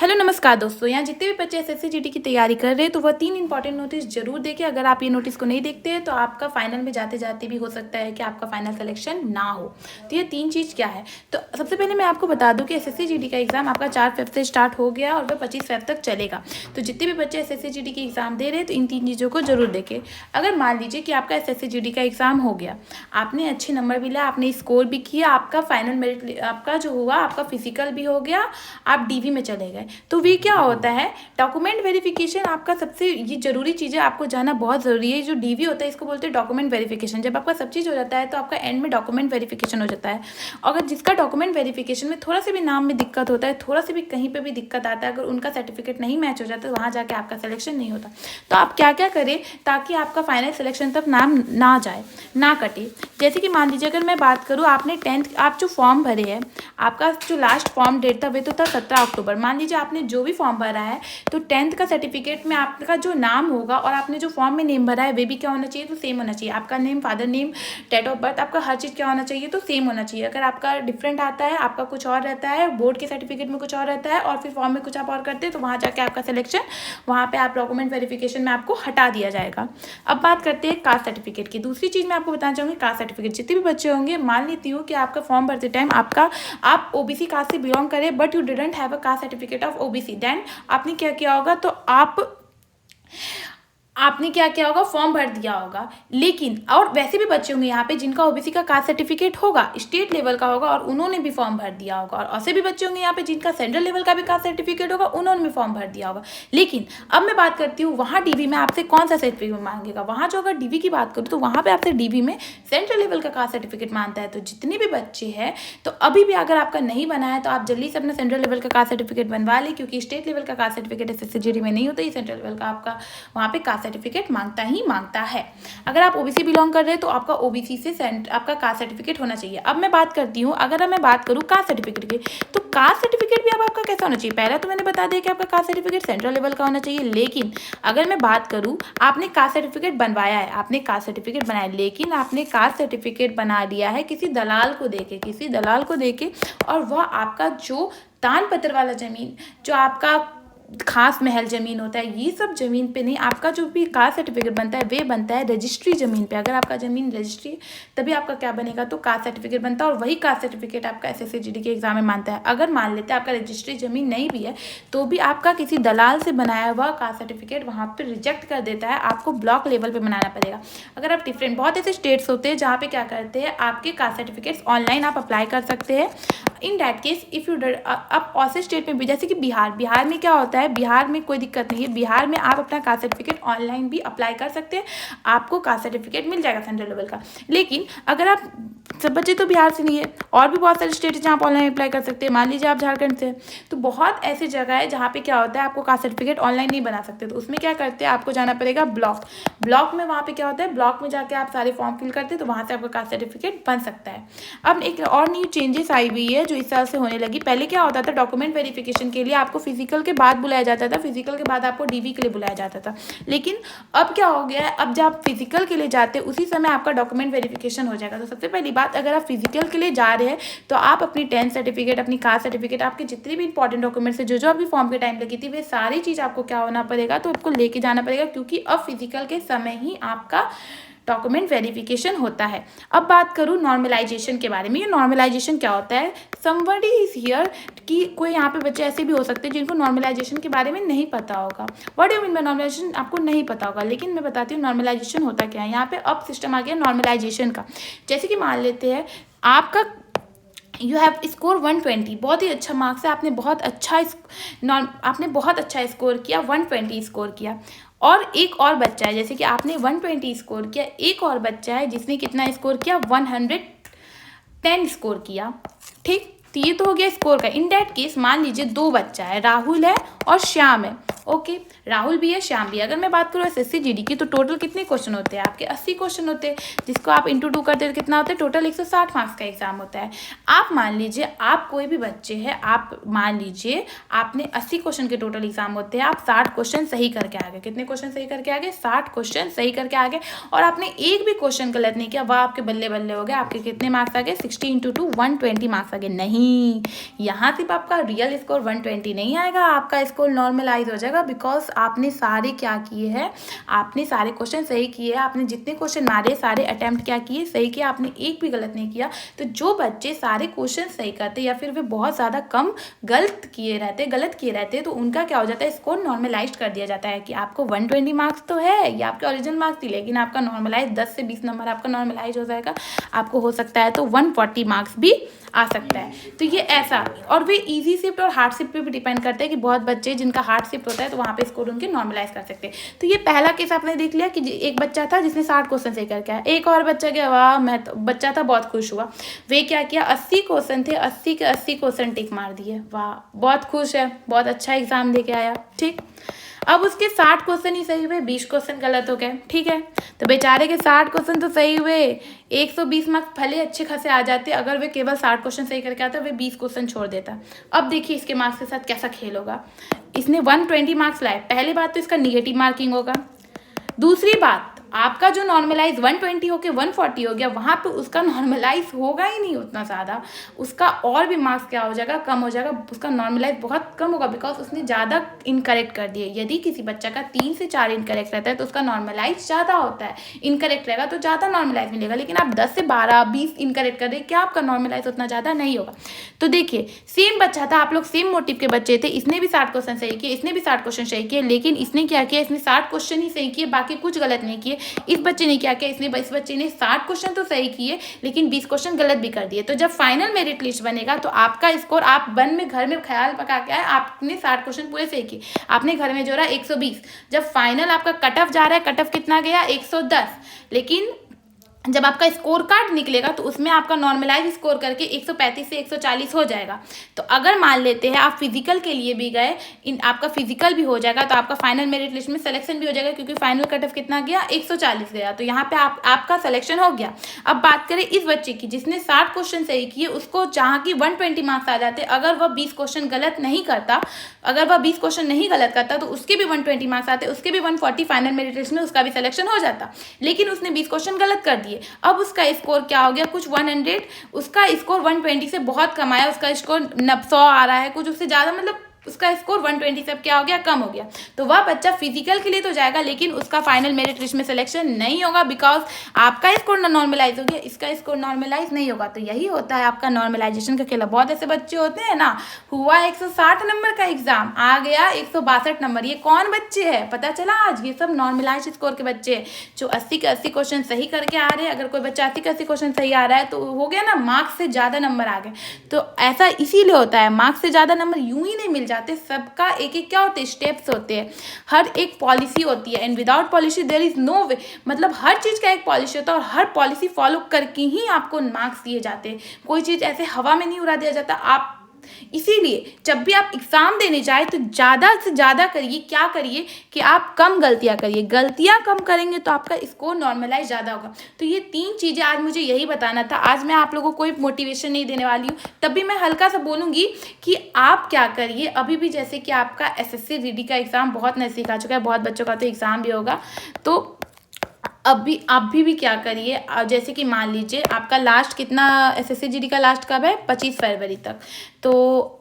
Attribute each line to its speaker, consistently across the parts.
Speaker 1: Hello नमस्कार दोस्तों, यहाँ जितने भी बच्चे एसएससी जीडी की तैयारी कर रहे हैं तो वह 3 इंपॉर्टेंट नोटिस जरूर देखें। अगर आप ये नोटिस को नहीं देखते हैं तो आपका फाइनल में जाते जाते भी हो सकता है कि आपका फाइनल सिलेक्शन ना हो। तो ये 3 चीज़ क्या है, तो सबसे पहले मैं आपको बता दूं कि एसएससी जीडी का एग्जाम आपका 4 फेब से स्टार्ट हो गया और वह 25 फेब तक चलेगा। तो जितने भी बच्चे एसएससी जीडी की एग्जाम दे रहे हैं तो इन 3 चीज़ों को जरूर देखें। अगर मान लीजिए कि आपका एसएससी जीडी का एग्जाम हो गया, आपने अच्छे नंबर भी लिया, आपने स्कोर भी किया, आपका फाइनल मेरिट आपका जो हुआ, आपका फिजिकल भी हो गया, आप डीवी में चले गए, तो वे क्या होता है, डॉक्यूमेंट वेरिफिकेशन आपका सबसे ये जरूरी चीज़ है, आपको जाना बहुत ज़रूरी है। जो डीवी होता है इसको बोलते हैं डॉक्यूमेंट वेरिफिकेशन। जब आपका सब चीज़ हो जाता है तो आपका एंड में डॉक्यूमेंट वेरिफिकेशन हो जाता है। अगर जिसका डॉक्यूमेंट वेरिफिकेशन में थोड़ा सा भी नाम में दिक्कत होता है, थोड़ा सा भी कहीं पे भी दिक्कत आता है, अगर उनका सर्टिफिकेट नहीं मैच हो जाता तो वहाँ जाके आपका सिलेक्शन नहीं होता। तो आप क्या क्या करें ताकि आपका फाइनल सिलेक्शन तक नाम ना जाए, ना कटे। जैसे कि मान लीजिए अगर मैं बात करूँ, आपने 10th आप जो फॉर्म भरे हैं, आपका जो लास्ट फॉर्म डेट था वे तो था 17 अक्टूबर। मान लीजिए आपने जो भी फॉर्म भरा है तो 10th का सर्टिफिकेट में आपका जो नाम होगा और आपने जो फॉर्म में नेम भरा है वे भी क्या होना चाहिए, तो सेम होना चाहिए। आपका name, father name, date of birth, आपका हर चीज़ क्या होना चाहिए, तो सेम होना चाहिए। अगर आपका डिफरेंट आता है, आपका कुछ और रहता है, बोर्ड के सर्टिफिकेट में कुछ और रहता है और फिर फॉर्म में कुछ आप और करते हैं, तो वहाँ जाके आपका सिलेक्शन, वहाँ पे आप डॉक्यूमेंट वेरिफिकेशन में आपको हटा दिया जाएगा। अब बात करते हैं कास्ट सर्टिफिकेट की। दूसरी चीज़ मैं आपको बताना चाहूँगी, कास्ट सर्टिफिकेट। जितने भी बच्चे होंगे, मान लेती हूँ कि आपका फॉर्म भरते टाइम आप ओबीसी कास्ट से बिलोंग करें but you didn't have a caste certificate of OBC, then आपने क्या किया होगा, तो आपने क्या किया होगा, फॉर्म भर दिया होगा। लेकिन और वैसे भी बच्चे होंगे यहाँ पे जिनका ओबीसी का कास्ट सर्टिफिकेट होगा, स्टेट लेवल का होगा और उन्होंने भी फॉर्म भर दिया होगा। और ऐसे भी बच्चे होंगे यहाँ पे जिनका सेंट्रल लेवल का भी कास्ट सर्टिफिकेट होगा, उन्होंने भी फॉर्म भर दिया होगा। लेकिन अब मैं बात करती हूँ, वहाँ डीवी में आपसे कौन सा सर्टिफिकेट मांगेगा। वहाँ जो अगर डीवी की बात करूँ तो वहाँ पर आपसे डीवी में सेंट्रल लेवल का कास्ट सर्टिफिकेट मांगता है। तो जितने भी बच्चे हैं, तो अभी भी अगर आपका नहीं बना है तो आप जल्दी से अपना सेंट्रल लेवल का कास्ट सर्टिफिकेट बनवा लें, क्योंकि स्टेट लेवल का कास्ट सर्टिफिकेट एसएससी जीडी में नहीं होता, ये सेंट्रल लेवल का आपका वहाँ पे कास्ट सर्टिफिकेट मांगता है। अगर आप ओबीसी बिलोंग कर रहे हैं तो आपका ओबीसी से आपका कास्ट सर्टिफिकेट होना चाहिए। अब मैं बात करती हूँ, अगर मैं बात करूँ कास्ट सर्टिफिकेट की, तो कास्ट सर्टिफिकेट भी अब आपका कैसा होना चाहिए। पहला तो मैंने बता दिया कि आपका कास्ट सर्टिफिकेट सेंट्रल लेवल का होना चाहिए। लेकिन अगर मैं बात करूँ, आपने कास्ट सर्टिफिकेट बनवाया है, आपने कास्ट सर्टिफिकेट बनाया, लेकिन आपने कास्ट सर्टिफिकेट बना लिया है किसी दलाल को देके, और वह आपका जो दान पत्र वाला जमीन, जो आपका खास महल जमीन होता है, ये सब जमीन पे नहीं, आपका जो भी कास्ट सर्टिफिकेट बनता है वे बनता है रजिस्ट्री जमीन पे। अगर आपका जमीन रजिस्ट्री, तभी आपका क्या बनेगा, तो कास्ट सर्टिफिकेट बनता है। और वही कास्ट सर्टिफिकेट आपका एसएससी जीडी के एग्जाम में मानता है। अगर मान लेते हैं आपका रजिस्ट्री जमीन नहीं भी है तो भी आपका किसी दलाल से बनाया हुआ कास्ट सर्टिफिकेट वहाँ पर रिजेक्ट कर देता है, आपको ब्लॉक लेवल पर बनाना पड़ेगा। अगर आप डिफरेंट, बहुत ऐसे स्टेट्स होते हैं जहाँ पे क्या करते हैं, आपके कास्ट सर्टिफिकेट्स ऑनलाइन आप अप्लाई कर सकते हैं। In that case if you आप ऐसे स्टेट में भी, जैसे कि बिहार में क्या होता है, बिहार में कोई दिक्कत नहीं है, बिहार में आप अपना कास्ट सर्टिफिकेट ऑनलाइन भी अप्लाई कर सकते हैं, आपको कास्ट सर्टिफिकेट मिल जाएगा सेंट्रल लेवल का। लेकिन अगर आप, सब बच्चे तो बिहार से नहीं है, और भी बहुत सारे स्टेट है जहाँ आप ऑनलाइन अप्लाई कर सकते हैं। मान लीजिए आप झारखंड से, तो बहुत ऐसी जगह है जहाँ पे क्या होता है, आपको कास्ट सर्टिफिकेट ऑनलाइन नहीं बना सकते, तो उसमें क्या करते हैं, आपको जाना पड़ेगा ब्लॉक में। वहाँ पे क्या होता है, ब्लॉक में जाके आप सारे फॉर्म फिल करते हैं, तो वहाँ से आपका कास्ट सर्टिफिकेट बन सकता है। अब एक और न्यू चेंजेस आई हुई है जो इस साल से होने लगी। पहले क्या होता था, डॉक्यूमेंट वेरिफिकेशन के लिए आपको फिजिकल के बाद बुलाया जाता था, फिजिकल के बाद आपको डीवी के लिए बुलाया जाता था। लेकिन अब क्या हो गया है, अब जब आप फिजिकल के लिए जाते हैं उसी समय आपका डॉक्यूमेंट वेरिफिकेशन हो जाएगा। तो सबसे पहली बात, अगर आप फिजिकल के लिए जा रहे हैं तो आप अपनी 10th सर्टिफिकेट, अपनी कास्ट सर्टिफिकेट, आपके जितने भी इंपॉर्टेंट डॉक्यूमेंट्स है, जो अभी फॉर्म के टाइम लगी थी, वे सारी चीज़ आपको क्या होना पड़ेगा, तो आपको लेके जाना पड़ेगा, क्योंकि अब फिजिकल के समय ही आपका डॉक्यूमेंट वेरिफिकेशन होता है। अब बात करूँ नॉर्मलाइजेशन के बारे में। ये नॉर्मलाइजेशन क्या होता है, समबडी इज हियर, कि कोई यहाँ पे बच्चे ऐसे भी हो सकते हैं जिनको नॉर्मलाइजेशन के बारे में नहीं पता होगा। What do mean by normalisation, आपको नहीं पता होगा, लेकिन मैं बताती हूँ नॉर्मलाइजेशन होता क्या है। यहाँ पे अब सिस्टम आ गया नॉर्मलाइजेशन का। जैसे कि मान लेते हैं आपका यू हैव स्कोर 120, बहुत ही अच्छा मार्क्स है, आपने बहुत अच्छा स्कोर किया, 120 स्कोर किया। और एक और बच्चा है, जैसे कि आपने 120 स्कोर किया, एक और बच्चा है जिसने कितना स्कोर किया, 110 स्कोर किया। ठीक, तो ये तो हो गया स्कोर का। इन दैट केस मान लीजिए 2 बच्चा है, राहुल है और श्याम है, ओके, राहुल भी है, श्याम भी है। अगर मैं बात करूँ एसएससी जीडी की, तो टोटल कितने क्वेश्चन होते हैं आपके? 80 क्वेश्चन होते हैं, जिसको आप इंटू 2 करते हैं कितना होता है? टोटल 160 मार्क्स का एग्जाम होता है। आप मान लीजिए आप कोई भी बच्चे हैं, आप मान लीजिए आपने 80 क्वेश्चन के टोटल एग्जाम होते हैं, आप 60 क्वेश्चन सही करके आ गए। कितने क्वेश्चन सही करके आ गए? 60 क्वेश्चन सही करके आ गए, और आपने एक भी क्वेश्चन गलत नहीं किया, वह आपके बल्ले बल्ले हो गए। आपके कितने मार्क्स आ गए? 60 इंटू 2 120 मार्क्स आ गए। नहीं, यहाँ सिर्फ आपका रियल स्कोर 120 नहीं आएगा, आपका स्कोर नॉर्मलाइज हो जाएगा, बिकॉज आपने सारे क्या किए हैं? आपने सारे क्वेश्चन सही किए, आपने जितने क्वेश्चन मारे सारे अटेम्प्ट क्या किए? सही किया, आपने एक भी गलत नहीं किया। तो जो बच्चे सारे क्वेश्चन सही करते या फिर वे बहुत ज़्यादा कम गलत किए रहते, तो उनका क्या हो जाता है? स्कोर नॉर्मलाइज कर दिया जाता है कि आपको 120 मार्क्स तो है, ये आपके ओरिजिनल मार्क्स थी, लेकिन आपका नॉर्मलाइज 10 से 20 नंबर आपका नॉर्मलाइज हो जाएगा। आपको हो सकता है तो 140 मार्क्स भी आ सकता है। तो ये ऐसा, और वे इजी शिफ्ट और हार्ड शिफ्ट पे भी डिपेंड करते हैं कि बहुत बच्चे जिनका हार्ड शिफ्ट होता है तो वहाँ पे स्कोर उनके नॉर्मलाइज कर सकते हैं। तो ये पहला केस आपने देख लिया कि एक बच्चा था जिसने 60 क्वेश्चन सही करके आया। एक और बच्चा गया, वाह, बच्चा था बहुत खुश हुआ, वे क्या किया? 80 क्वेश्चन थे, 80 के 80 क्वेश्चन टिक मार दिए। वाह, बहुत खुश है, बहुत अच्छा एग्जाम देके आया। ठीक, अब उसके 60 क्वेश्चन ही सही हुए, 20 क्वेश्चन गलत हो गए। ठीक है, तो बेचारे के 60 क्वेश्चन तो सही हुए, 120 मार्क्स भले अच्छे खासे आ जाते अगर वे केवल 60 क्वेश्चन सही करके आता, वे 20 क्वेश्चन छोड़ देता। अब देखिए इसके मार्क्स के साथ कैसा खेल होगा। इसने 120 मार्क्स लाए, पहली बात तो इसका निगेटिव मार्किंग होगा। दूसरी बात, आपका जो नॉर्मलाइज 120 होके 140 हो गया, वहाँ पे उसका नॉर्मलाइज होगा ही नहीं उतना ज़्यादा, उसका और भी मार्क्स क्या हो जाएगा? कम हो जाएगा, उसका नॉर्मलाइज बहुत कम होगा, बिकॉज उसने ज़्यादा इनकरेक्ट कर दिए। यदि किसी बच्चा का 3 से 4 इनकरेक्ट रहता है तो उसका नॉर्मलाइज ज़्यादा होता है, इनकरेक्ट रहेगा तो ज़्यादा नॉर्मलाइज मिलेगा। लेकिन आप 10 से 12 20 इनकरेक्ट कर दें, क्या आपका नॉर्मलाइज उतना ज़्यादा नहीं होगा। तो देखिए, सेम बच्चा था, आप लोग सेम मोटिव के बच्चे थे, इसने भी 60 क्वेश्चन सही किए, इसने भी 60 क्वेश्चन सही किए, लेकिन इसने क्या किया? इसने 60 क्वेश्चन ही सही किए, बाकी कुछ गलत नहीं किए। इस बच्चे ने क्या किया? इस बच्चे ने 60 क्वेश्चन तो सही किए, लेकिन 20 क्वेश्चन गलत भी कर दिए। तो जब फाइनल मेरिट लिस्ट बनेगा तो आपका स्कोर, आप घर में ख्याल पका के आए, आपने 60 क्वेश्चन पूरे सही किए, आपने घर में जोड़ा 120, जब फाइनल आपका कट ऑफ जा रहा है, कट ऑफ कितना गया? 110, लेकिन जब आपका स्कोर कार्ड निकलेगा तो उसमें आपका नॉर्मलाइज स्कोर करके 135 से 140 हो जाएगा। तो अगर मान लेते हैं आप फिजिकल के लिए भी गए, आपका फिजिकल भी हो जाएगा, तो आपका फाइनल मेरिट लिस्ट में सिलेक्शन भी हो जाएगा, क्योंकि फाइनल कट ऑफ कितना गया? 140 गया, तो यहाँ पे आपका सिलेक्शन हो गया। अब बात करें इस बच्चे की जिसने 60 क्वेश्चन सही किए, उसको जहाँ की 120 मार्क्स आ जाते, अगर वह 20 क्वेश्चन गलत नहीं करता, तो उसके भी 120 मार्क्स आते, उसके भी 140 फाइनल मेरिट लिस्ट में उसका भी सिलेक्शन हो जाता, लेकिन उसने 20 क्वेश्चन गलत कर दिए। अब उसका स्कोर क्या हो गया? कुछ 100, उसका स्कोर 120 से बहुत कम आया, उसका स्कोर 100 आ रहा है, कुछ उससे ज़्यादा, मतलब उसका स्कोर 120 से क्या हो गया? कम हो गया। तो वह बच्चा फिजिकल के लिए तो जाएगा, लेकिन उसका फाइनल मेरिट लिस्ट में सिलेक्शन नहीं होगा, बिकॉज आपका स्कोर नॉर्मलाइज हो गया, इसका स्कोर नॉर्मलाइज नहीं होगा। तो यही होता है आपका नॉर्मलाइजेशन का खेला। बहुत ऐसे बच्चे होते हैं ना, हुआ 160 नंबर का एग्जाम, आ गया 162 नंबर, ये कौन बच्चे हैं पता चला आज? ये सब नॉर्मलाइज स्कोर के बच्चे हैं, जो 80 के 80 क्वेश्चन सही करके आ रहे हैं। अगर कोई बच्चा 80 के 80 क्वेश्चन सही आ रहा है तो हो गया ना, मार्क्स से ज़्यादा नंबर आ गए। तो ऐसा इसीलिए होता है, मार्क्स से ज़्यादा नंबर यूं ही नहीं मिल जाते, सबका एक एक क्या होते हैं? स्टेप्स होते हैं, हर एक पॉलिसी होती है, and without policy there is no way. मतलब हर चीज़ का एक पॉलिसी होता है, और हर पॉलिसी फॉलो करके ही आपको मार्क्स दिए जाते हैं। कोई चीज़ ऐसे हवा में नहीं उड़ा दिया जाता। आप इसीलिए जब भी आप एग्ज़ाम देने जाए तो ज़्यादा से ज़्यादा करिए, क्या करिए कि आप कम गलतियाँ करिए, गलतियाँ कम करेंगे तो आपका स्कोर नॉर्मलाइज ज़्यादा होगा। तो ये 3 चीज़ें आज मुझे यही बताना था। आज मैं आप लोगों को कोई मोटिवेशन नहीं देने वाली हूँ, तब भी मैं हल्का सा बोलूँगी कि आप क्या करिए। अभी भी जैसे कि आपका एसएससी जीडी का एग्ज़ाम बहुत नज़दीक आ चुका है, बहुत बच्चों का तो एग्ज़ाम भी होगा, तो अभी भी क्या करिए, जैसे कि मान लीजिए आपका लास्ट कितना एसएससी जीडी का लास्ट कब है? 25 फरवरी तक। तो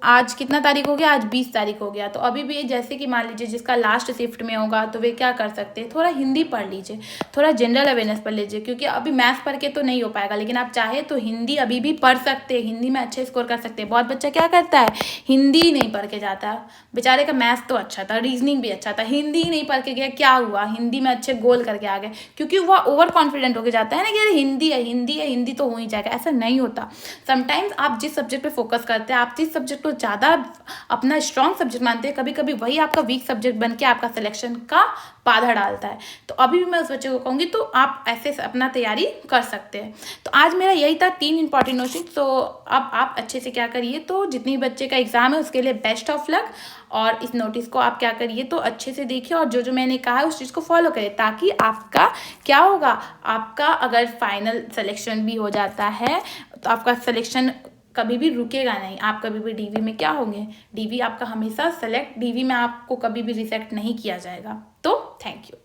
Speaker 1: आज कितना तारीख हो गया? आज 20 तारीख हो गया। तो अभी भी जैसे कि मान लीजिए जिसका लास्ट शिफ्ट में होगा, तो वे क्या कर सकते हैं? थोड़ा हिंदी पढ़ लीजिए, थोड़ा जनरल अवेयरनेस पढ़ लीजिए, क्योंकि अभी मैथ्स पढ़ के तो नहीं हो पाएगा, लेकिन आप चाहे तो हिंदी अभी भी पढ़ सकते हैं, हिंदी में अच्छे स्कोर कर सकते हैं। बहुत बच्चा क्या करता है? हिंदी नहीं पढ़ के जाता, बेचारे का मैथ्स तो अच्छा था, रीजनिंग भी अच्छा था, हिंदी नहीं पढ़ के गया, क्या हुआ? हिंदी में अच्छे गोल करके आ गए, क्योंकि वह ओवर कॉन्फिडेंट होके जाता है ना कि अरे हिंदी है, हिंदी तो हो ही जाएगा। ऐसा नहीं होता। समटाइम्स आप जिस सब्जेक्ट पे फोकस करते हैं, आप आप जिस सब्जेक्ट को ज़्यादा अपना स्ट्रॉन्ग सब्जेक्ट मानते हैं, कभी कभी वही आपका वीक सब्जेक्ट बन के आपका सिलेक्शन का बाधा डालता है। तो अभी भी मैं उस बच्चे को कहूँगी तो आप ऐसे अपना तैयारी कर सकते हैं। तो आज मेरा यही था 3 इंपॉर्टेंट नोट्स। तो अब आप अच्छे से क्या करिए, तो जितनी बच्चे का एग्जाम है उसके लिए बेस्ट ऑफ लक, और इस नोटिस को आप क्या करिए तो अच्छे से देखिए और जो जो मैंने कहा है उस चीज़ को फॉलो करें, ताकि आपका क्या होगा, आपका अगर फाइनल सिलेक्शन भी हो जाता है तो आपका सिलेक्शन कभी भी रुकेगा नहीं। आप कभी भी डीवी में क्या होंगे, डीवी आपका हमेशा सेलेक्ट, डीवी में आपको कभी भी रिजेक्ट नहीं किया जाएगा। तो थैंक यू।